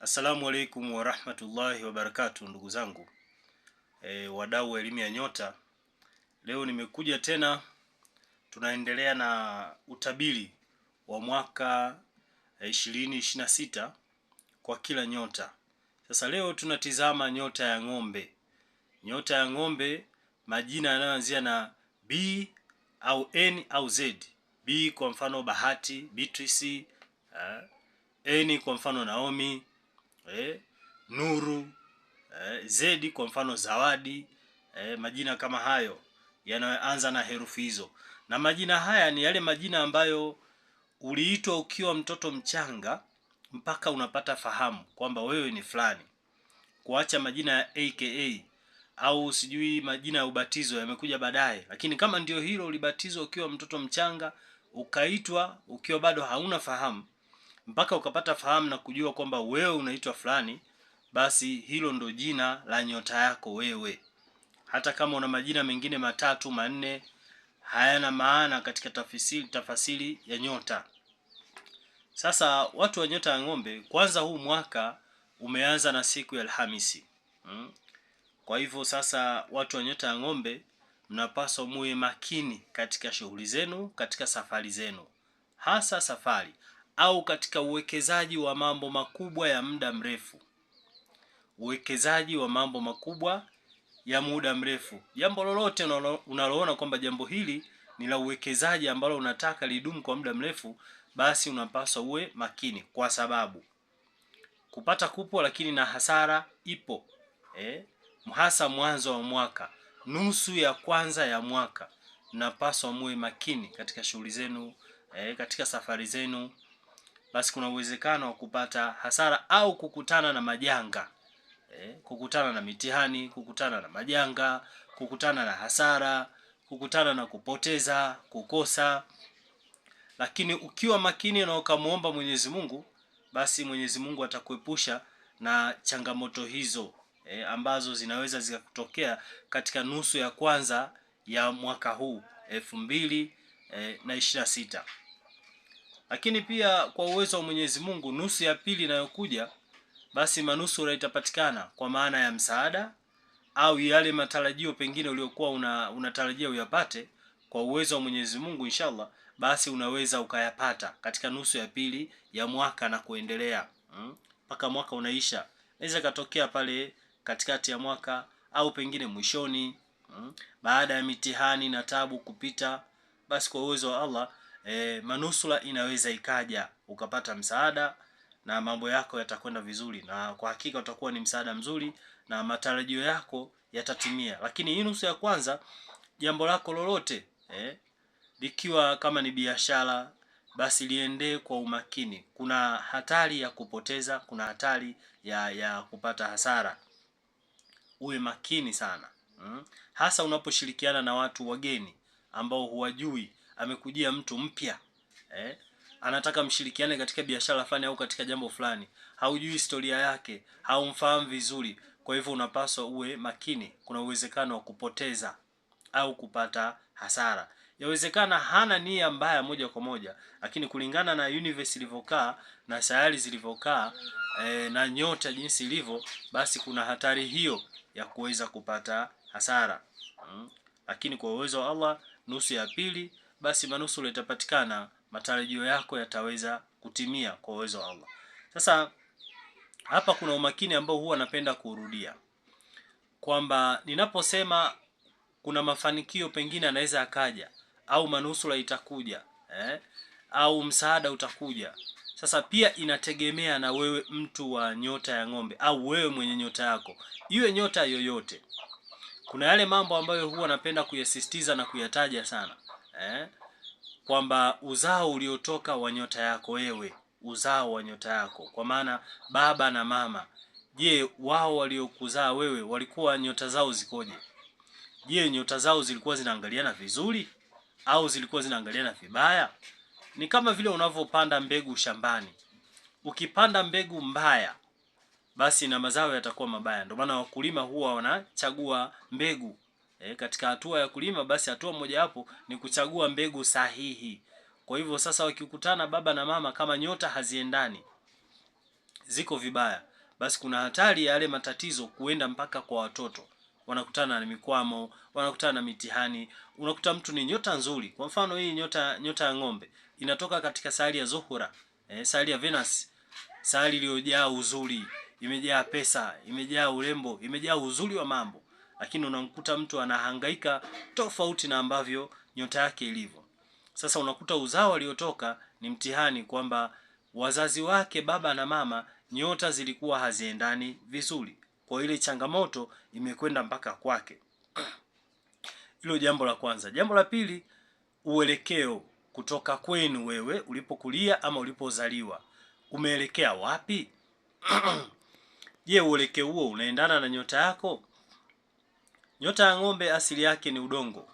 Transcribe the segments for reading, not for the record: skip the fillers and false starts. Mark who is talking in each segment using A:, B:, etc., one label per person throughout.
A: Assalamu alaikum wa rahmatullahi wa barakatuh, ndugu zangu wadau wa elimu ya nyota. Leo nimekuja tena, tunaendelea na utabiri wa mwaka 2026 kwa kila nyota. Sasa leo tunatizama nyota ya Ng'ombe. Nyota ya Ng'ombe, majina yanayoanzia na B au N au Z. B kwa mfano Bahati, Beatrice, N kwa mfano Naomi, Nuru, Z kwa mfano Zawadi, majina kama hayo yanaanza na herufi hizo. Na majina haya ni yale majina ambayo uliitwa ukiwa mtoto mchanga mpaka unapata fahamu kwamba wewe ni fulani. Kuacha majina ya AKA au sijui majina ya ubatizo yamekuja baadaye, lakini kama ndio hilo ulibatizwa ukiwa mtoto mchanga, ukaitwa ukiwa bado hauna fahamu mpaka ukapata fahamu na kujua kwamba wewe unaitwa fulani, basi hilo ndo jina la nyota yako wewe. Hata kama una majina mengine matatu manne, hayana maana katika tafasiri ya nyota. Sasa watu wa nyota ya Ng'ombe, kwanza huu mwaka umeanza na siku ya Alhamisi. Kwa hivyo sasa watu wa nyota ya Ng'ombe, mnapaswa muwe makini katika shughuli zenu, katika safari zenu, hasa safari au katika uwekezaji wa mambo makubwa ya muda mrefu. Uwekezaji wa mambo makubwa ya muda mrefu, jambo lolote unaloona kwamba jambo hili ni la uwekezaji ambalo unataka lidumu kwa muda mrefu, basi unapaswa uwe makini, kwa sababu kupata kupo lakini na hasara ipo. Hasa mwanzo wa mwaka, nusu ya kwanza ya mwaka, mnapaswa muwe makini katika shughuli zenu, katika safari zenu. Basi kuna uwezekano wa kupata hasara au kukutana na majanga, kukutana na mitihani, kukutana na majanga, kukutana na hasara, kukutana na kupoteza, kukosa. Lakini ukiwa makini na ukamuomba Mwenyezi Mungu, basi Mwenyezi Mungu atakuepusha na changamoto hizo ambazo zinaweza zikatokea katika nusu ya kwanza ya mwaka huu 2026. Lakini pia kwa uwezo wa Mwenyezi Mungu, nusu ya pili inayokuja, basi manusura itapatikana kwa maana ya msaada au yale matarajio pengine uliokuwa unatarajia uyapate, kwa uwezo wa Mwenyezi Mungu inshallah, basi unaweza ukayapata katika nusu ya pili ya mwaka na kuendelea mpaka mwaka unaisha. Inaweza katokea pale katikati ya mwaka au pengine mwishoni, baada ya mitihani na tabu kupita, basi kwa uwezo wa Allah manusura inaweza ikaja, ukapata msaada na mambo yako yatakwenda vizuri, na kwa hakika utakuwa ni msaada mzuri na matarajio yako yatatimia. Lakini hii nusu ya kwanza, jambo lako lolote likiwa kama ni biashara, basi liendee kwa umakini. Kuna hatari ya kupoteza, kuna hatari ya kupata hasara. Uwe makini sana, hasa unaposhirikiana na watu wageni ambao huwajui. Amekujia mtu mpya, anataka mshirikiane katika biashara fulani au katika jambo fulani, haujui historia yake, haumfahamu vizuri. Kwa hivyo unapaswa uwe makini. Kuna uwezekano wa kupoteza au kupata hasara. Yawezekana hana nia mbaya moja kwa moja, lakini kulingana na universe ilivyokaa na sayari zilivyokaa na nyota jinsi ilivyo, basi kuna hatari hiyo ya kuweza kupata hasara. Lakini kwa uwezo wa Allah, nusu ya pili, basi manusura itapatikana, matarajio yako yataweza kutimia kwa uwezo wa Allah. Sasa hapa kuna umakini ambao huwa napenda kurudia, kwamba ninaposema kuna mafanikio pengine anaweza akaja, au manusura itakuja, au msaada utakuja. Sasa pia inategemea na wewe mtu wa nyota ya Ng'ombe, au wewe mwenye nyota yako, iwe nyota yoyote. Kuna yale mambo ambayo huwa napenda kuyasisitiza na kuyataja sana, kwamba uzao uliotoka wa nyota yako wewe, uzao wa nyota yako, kwa maana baba na mama. Je, wao waliokuzaa wewe walikuwa nyota zao zikoje? Je, nyota zao zilikuwa zinaangaliana vizuri au zilikuwa zinaangaliana vibaya? Ni kama vile unavyopanda mbegu shambani. Ukipanda mbegu mbaya, basi na mazao yatakuwa mabaya. Ndio maana wakulima huwa wanachagua mbegu. Katika hatua ya kulima, basi hatua moja hapo ni kuchagua mbegu sahihi. Kwa hivyo sasa wakikutana baba na mama, kama nyota haziendani, ziko vibaya, basi kuna hatari ya yale matatizo kuenda mpaka kwa watoto. Wanakutana na mikwamo, wanakutana na mitihani. Unakuta mtu ni nyota nzuri. Kwa mfano hii nyota ya ng'ombe inatoka katika sayari ya Zuhura, sayari ya Venus, sayari iliyojaa uzuri, imejaa pesa, imejaa urembo, imejaa uzuri wa mambo. Lakini unamkuta mtu anahangaika tofauti na ambavyo nyota yake ilivyo. Sasa unakuta uzao aliotoka ni mtihani, kwamba wazazi wake baba na mama nyota zilikuwa haziendani vizuri, kwa ile changamoto imekwenda mpaka kwake. Hilo jambo la kwanza. Jambo la pili, uelekeo kutoka kwenu wewe ulipokulia ama ulipozaliwa, umeelekea wapi? Je, uelekeo huo unaendana na nyota yako? Nyota ya ng'ombe asili yake ni udongo.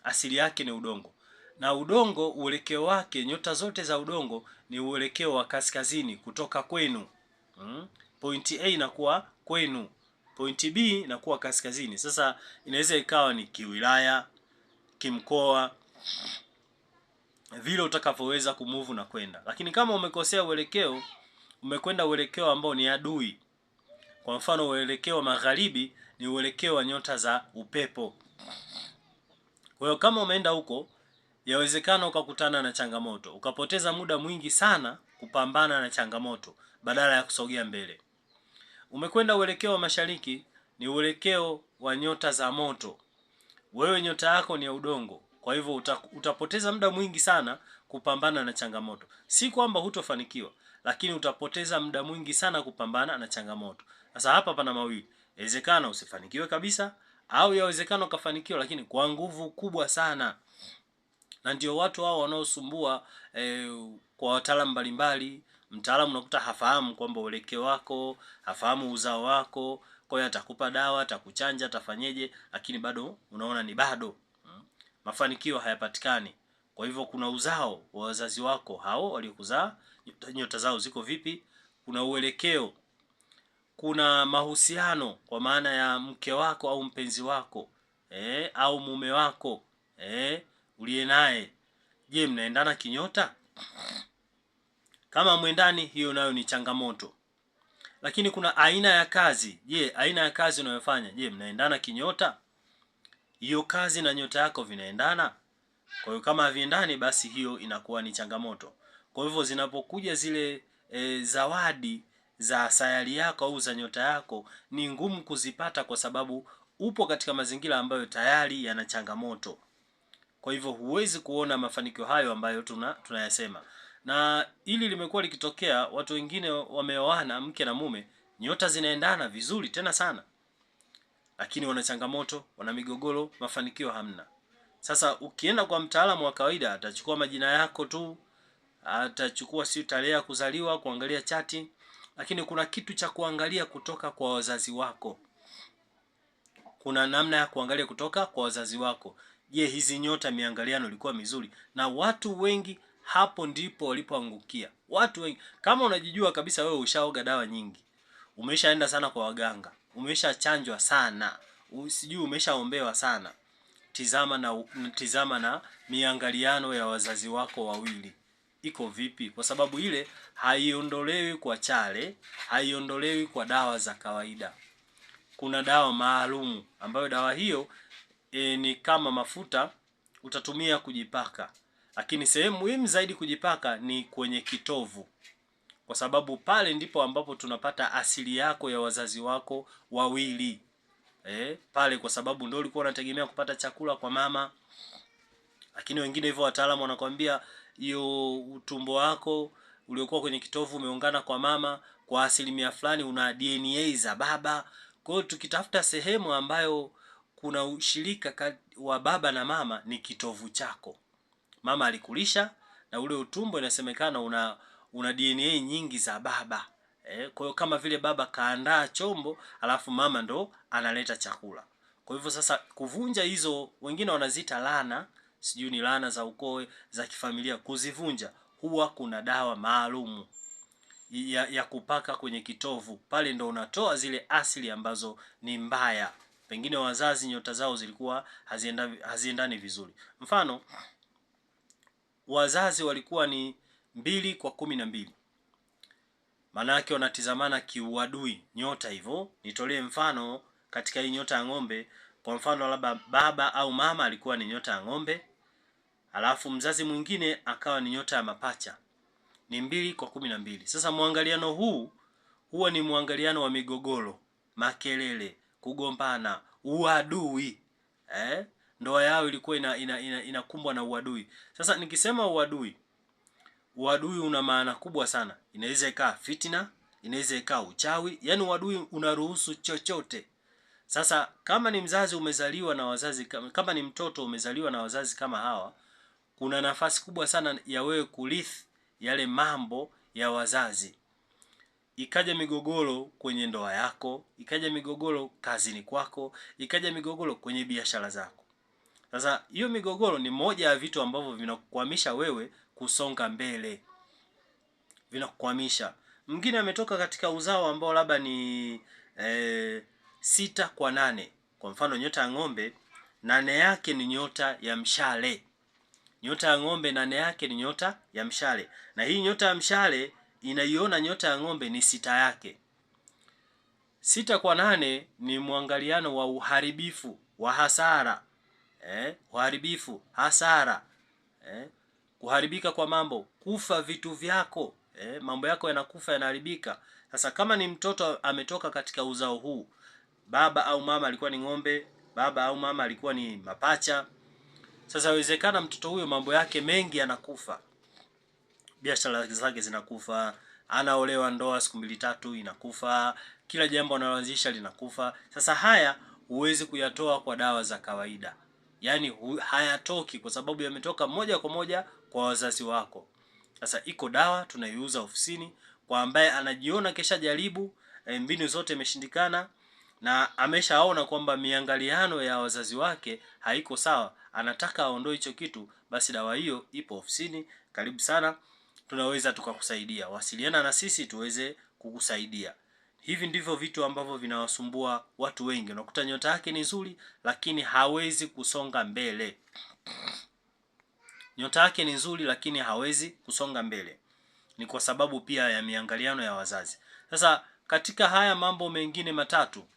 A: Asili yake ni udongo. Na udongo uelekeo wake, nyota zote za udongo ni uelekeo wa kaskazini kutoka kwenu. Pointi A inakuwa kwenu, pointi B inakuwa kaskazini. Sasa inaweza ikawa ni kiwilaya, kimkoa, vile utakavyoweza kumove na kwenda. Lakini kama umekosea uelekeo, umekwenda uelekeo ambao ni adui. Kwa mfano uelekeo magharibi ni uelekeo wa nyota za upepo. Kwa hiyo kama umeenda huko, yawezekana ukakutana na changamoto, ukapoteza muda mwingi sana kupambana na changamoto badala ya kusogea mbele. Umekwenda uelekeo wa mashariki, ni uelekeo wa nyota za moto. Wewe nyota yako ni ya udongo, kwa hivyo utapoteza muda mwingi sana kupambana na changamoto. Si kwamba hutofanikiwa, lakini utapoteza muda mwingi sana kupambana na changamoto. Sasa hapa pana mawili, inawezekana usifanikiwe kabisa, au yawezekana ukafanikiwa lakini kwa nguvu kubwa sana. Na ndio watu hao wanaosumbua kwa wataalamu mbalimbali. Mtaalamu unakuta hafahamu kwamba uelekeo wako, hafahamu uzao wako, kwa hiyo atakupa dawa, atakuchanja, atafanyeje, lakini bado unaona ni bado mafanikio hayapatikani. Kwa hivyo kuna uzao wa wazazi wako hao waliokuzaa, nyota zao ziko vipi, kuna uelekeo, kuna mahusiano kwa maana ya mke wako au mpenzi wako au mume wako uliye naye. Je, mnaendana kinyota? Kama mwendani, hiyo nayo ni changamoto. Lakini kuna aina ya kazi. Je, aina ya kazi unayofanya, je, mnaendana kinyota? Hiyo kazi na nyota yako vinaendana? Kwa hiyo kama haviendani, basi hiyo inakuwa ni changamoto. Kwa hivyo zinapokuja zile zawadi za sayari yako au za nyota yako, ni ngumu kuzipata kwa sababu upo katika mazingira ambayo tayari yana changamoto. Kwa hivyo huwezi kuona mafanikio hayo ambayo tunayasema. Na hili limekuwa likitokea, watu wengine wameoana mke na mume, nyota zinaendana vizuri tena sana, lakini wana changamoto, wana migogoro, mafanikio hamna. Sasa ukienda kwa mtaalamu wa kawaida, atachukua majina yako tu, atachukua si tarehe ya kuzaliwa, kuangalia chati, lakini kuna kitu cha kuangalia kutoka kwa wazazi wako. Kuna namna ya kuangalia kutoka kwa wazazi wako. Je, hizi nyota miangaliano ilikuwa mizuri? Na watu wengi hapo ndipo walipoangukia. Watu wengi, kama unajijua kabisa wewe ushaoga dawa nyingi, umeshaenda sana kwa waganga, umeshachanjwa sana, usijui umeshaombewa sana, tizama na miangaliano ya wazazi wako wawili iko vipi, kwa sababu ile haiondolewi kwa chale, haiondolewi kwa dawa za kawaida. Kuna dawa maalum ambayo dawa hiyo ni kama mafuta utatumia kujipaka, lakini sehemu muhimu zaidi kujipaka ni kwenye kitovu, kwa sababu pale ndipo ambapo tunapata asili yako ya wazazi wako wawili. Pale kwa sababu ndio ulikuwa unategemea kupata chakula kwa mama. Lakini wengine hivyo wataalamu wanakuambia hiyo utumbo wako uliokuwa kwenye kitovu umeungana kwa mama kwa asilimia fulani, una DNA za baba. Kwa hiyo tukitafuta sehemu ambayo kuna ushirika wa baba na mama, ni kitovu chako. Mama alikulisha na ule utumbo inasemekana una DNA nyingi za baba. Kwa hiyo kama vile baba kaandaa chombo, alafu mama ndo analeta chakula. Kwa hivyo sasa kuvunja hizo, wengine wanaziita laana, sijui ni laana za ukoo, za kifamilia, kuzivunja huwa kuna dawa maalum ya kupaka kwenye kitovu. Pale ndo unatoa zile asili ambazo ni mbaya. Pengine wazazi nyota zao zilikuwa haziendani vizuri. Mfano, wazazi walikuwa ni 2 kwa 12. maana yake wanatizamana kiuadui nyota hivyo. Nitolee mfano katika hii nyota ya ng'ombe. Kwa mfano labda baba au mama alikuwa ni nyota ya ng'ombe, alafu mzazi mwingine akawa ni nyota ya mapacha. Ni 2 kwa 12. Sasa muangaliano huu huwa ni muangaliano wa migogoro, makelele, kugombana, uadui. Ndoa yao ilikuwa inakumbwa na uadui. Sasa nikisema uadui una maana kubwa sana. Inaweza ikaa fitina, inaweza ikaa uchawi, yani uadui unaruhusu chochote. Sasa kama ni mzazi umezaliwa na wazazi kama ni mtoto umezaliwa na wazazi kama hawa, kuna nafasi kubwa sana ya wewe kurithi yale mambo ya wazazi. Ikaja migogoro kwenye ndoa yako, ikaja migogoro kazini kwako, ikaja migogoro kwenye biashara zako. Sasa hiyo migogoro ni moja ya vitu ambavyo vinakukwamisha wewe kusonga mbele. Vinakukwamisha. Mwingine ametoka katika uzao ambao labda ni 6 kwa 8. Kwa mfano nyota ya ng'ombe 8 yake ni nyota ya mshale. Nyota ya ng'ombe 8 yake ni nyota ya mshale. Na hii nyota ya mshale inaiona nyota ya ng'ombe ni 6 yake. 6 kwa 8 ni muangaliano wa uharibifu, wa hasara. Uharibifu, hasara. Kuharibika kwa mambo, kufa vitu vyako. Mambo yako yanakufa, yanaharibika. Sasa kama ni mtoto ametoka katika uzao huu, baba au mama alikuwa ni ng'ombe, baba au mama alikuwa ni mapacha. Sasa inawezekana mtoto huyo mambo yake mengi yanakufa. Biashara zake zinakufa, anaolewa ndoa siku 2 3 inakufa, kila jambo analoanzisha linakufa. Sasa haya huwezi kuyatoa kwa dawa za kawaida. Yaani hayatoki kwa sababu yametoka moja kwa moja kwa wazazi wako. Sasa iko dawa tunaiuza ofisini kwa ambaye anajiona kesha jaribu, mbinu zote imeshindikana na ameshaona kwamba miangaliano ya wazazi wake haiko sawa, anataka aondoe hicho kitu, basi dawa hiyo ipo ofisini. Karibu sana, tunaweza tukakusaidia. Wasiliana na sisi tuweze kukusaidia. Hivi ndivyo vitu ambavyo vinawasumbua watu wengi. Unakuta nyota yake ni nzuri lakini hawezi kusonga mbele. Nyota yake ni nzuri lakini hawezi kusonga mbele. Ni kwa sababu pia ya miangaliano ya wazazi. Sasa katika haya mambo mengine matatu,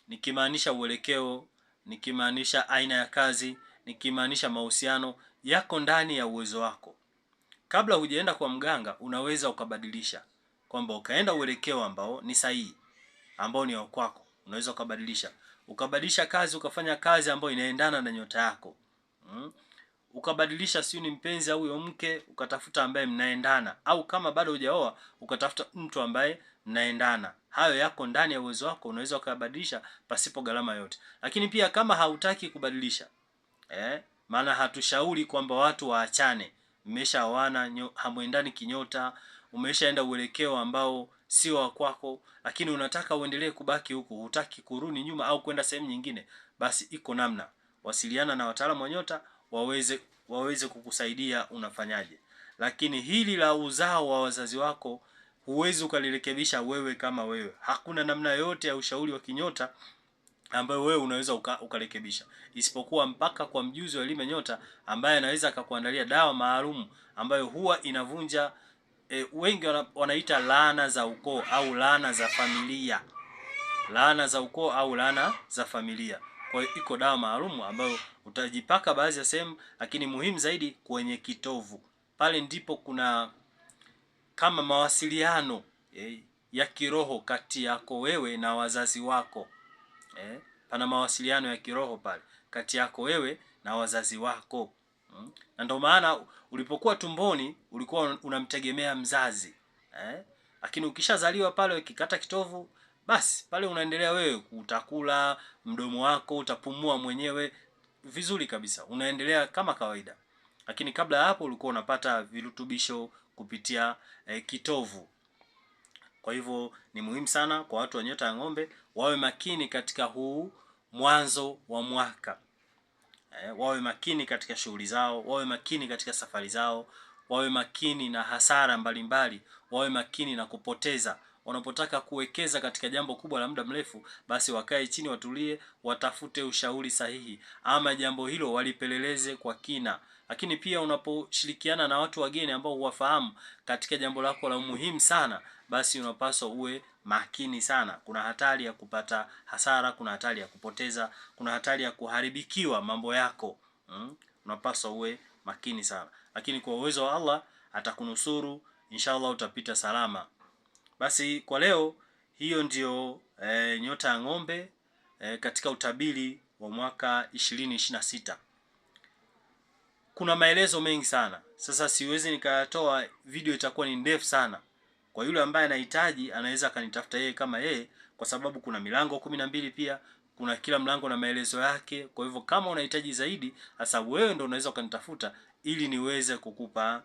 A: nikimaanisha uelekeo, nikimaanisha aina ya kazi, nikimaanisha mahusiano, yako ndani ya uwezo wako. Kabla hujaenda kwa mganga, unaweza ukabadilisha. Kwamba ukaenda uelekeo ambao ni sahihi, ambao ni wa kwako, unaweza ukabadilisha. Ukabadilisha kazi, ukafanya kazi ambayo inaendana na nyota yako. Ukabadilisha, sio ni mpenzi au huyo mke, ukatafuta ambaye mnaendana, au kama bado hujaoa ukatafuta mtu ambaye mnaendana. Hayo yako ndani ya uwezo wako, unaweza ukabadilisha pasipo gharama yote. Lakini pia kama hautaki kubadilisha, maana hatushauri kwamba watu waachane. Mmeshaoana, hamuendani kinyota, umeshaenda uelekeo ambao sio wa kwako, lakini unataka uendelee kubaki huku, hutaki kurudi nyuma au kwenda sehemu nyingine, basi iko namna. Wasiliana na wataalamu wa nyota waweze kukusaidia unafanyaje. Lakini hili la uzao wa wazazi wako huwezi ukalirekebisha wewe kama wewe. Hakuna namna yote ya ushauri wa kinyota ambayo wewe unaweza ukarekebisha, isipokuwa mpaka kwa mjuzi wa elimu nyota ambaye anaweza akakuandalia dawa maalum ambayo huwa inavunja wengi wanaita laana za ukoo au laana za familia. Laana za ukoo au laana za familia. Kwa hiyo iko dawa maalum ambayo utajipaka baadhi ya sehemu, lakini muhimu zaidi kwenye kitovu. Pale ndipo kuna kama mawasiliano ya kiroho kati yako wewe na wazazi wako. Pana mawasiliano ya kiroho pale kati yako wewe na wazazi wako. Na ndio maana ulipokuwa tumboni ulikuwa unamtegemea mzazi. Lakini ukishazaliwa pale ukikata kitovu, basi pale unaendelea wewe, utakula, mdomo wako utapumua mwenyewe vizuri kabisa, unaendelea kama kawaida. Lakini kabla ya hapo ulikuwa unapata virutubisho kupitia kitovu. Kwa hivyo ni muhimu sana kwa watu wa nyota ya ng'ombe wawe makini katika huu mwanzo wa mwaka. Wawe makini katika shughuli zao, wawe makini katika safari zao, wawe makini na hasara mbalimbali, wawe makini na kupoteza. Wanapotaka kuwekeza katika jambo kubwa la muda mrefu, basi wakae chini, watulie, watafute ushauri sahihi, ama jambo hilo walipeleleze kwa kina. Lakini pia unaposhirikiana na watu wageni ambao huwafahamu katika jambo lako la muhimu sana, basi unapaswa uwe makini sana. Kuna hatari ya kupata hasara, kuna hatari ya kupoteza, kuna hatari ya kuharibikiwa mambo yako. Unapaswa uwe makini sana. Lakini kwa uwezo wa Allah atakunusuru, inshallah utapita salama. Basi kwa leo hiyo ndio nyota ya ng'ombe katika utabiri wa mwaka 2026. Kuna maelezo mengi sana. Sasa siwezi nikatoa, video itakuwa ni ndefu sana. Kwa yule ambaye anahitaji anaweza akanitafuta yeye kama yeye, kwa sababu kuna milango 12 pia, kuna kila mlango na maelezo yake. Kwa hivyo kama unahitaji zaidi, sasa wewe ndio unaweza ukanitafuta ili niweze kukupa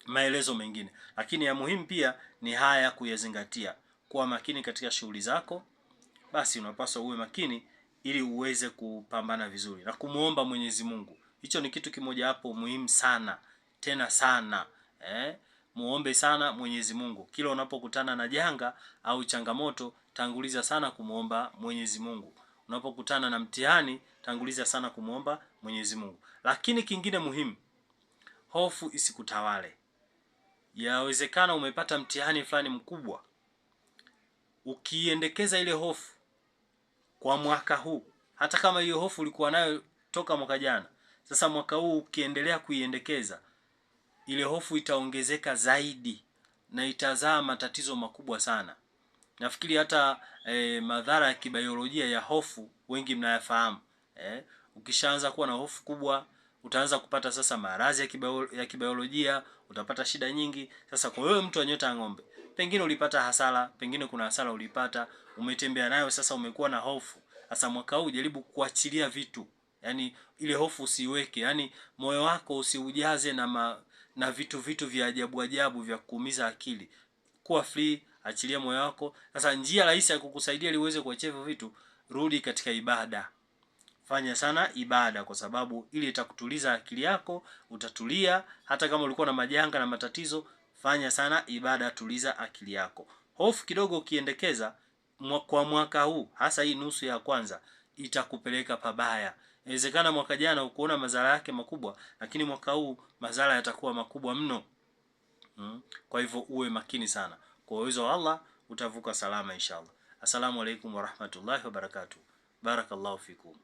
A: maelezo mengine. Lakini ya muhimu pia ni haya kuyazingatia. Kuwa makini katika shughuli zako, basi unapaswa uwe makini ili uweze kupambana vizuri na kumuomba Mwenyezi Mungu. Hicho ni kitu kimoja hapo muhimu sana, tena sana. Muombe sana Mwenyezi Mungu. Kila unapokutana na janga au changamoto, tanguliza sana kumuomba Mwenyezi Mungu. Unapokutana na mtihani, tanguliza sana kumuomba Mwenyezi Mungu. Lakini kingine muhimu, hofu isikutawale. Yawezekana umepata mtihani fulani mkubwa, ukiendekeza ile hofu kwa mwaka huu, hata kama hiyo hofu ulikuwa nayo toka mwaka jana, sasa mwaka huu ukiendelea kuiendekeza, ile hofu itaongezeka zaidi na itazaa matatizo makubwa sana. Nafikiri hata madhara ya kibiolojia ya hofu wengi mnayafahamu. Ukishaanza kuwa na hofu kubwa, utaanza kupata sasa maradhi ya kibiolojia, utapata shida nyingi. Sasa kwa wewe mtu wa nyota ya ng'ombe, pengine ulipata hasara, pengine kuna hasara ulipata, umetembea nayo, sasa umekuwa na hofu. Sasa mwaka huu jaribu kuachilia vitu. Yaani ile hofu usiweke, yaani moyo wako usiujaze na vitu vya ajabu vya kuumiza akili. Kuwa free, achilia moyo wako. Sasa njia rahisi ya kukusaidia ili uweze kuachia hivyo vitu, rudi katika ibada. Fanya sana ibada, kwa sababu ili itakutuliza akili yako, utatulia. Hata kama ulikuwa na majanga na matatizo, fanya sana ibada, tuliza akili yako. Hofu kidogo ukiendekeza kwa mwaka huu, hasa hii nusu ya kwanza, itakupeleka pabaya. Inawezekana mwaka jana ukuona madhara yake makubwa, lakini mwaka huu madhara yatakuwa makubwa mno. Kwa hivyo uwe makini sana. Kwa uwezo wa Allah utavuka salama inshallah. Assalamu alaikum warahmatullahi wabarakatuh. Barakallahu fikum.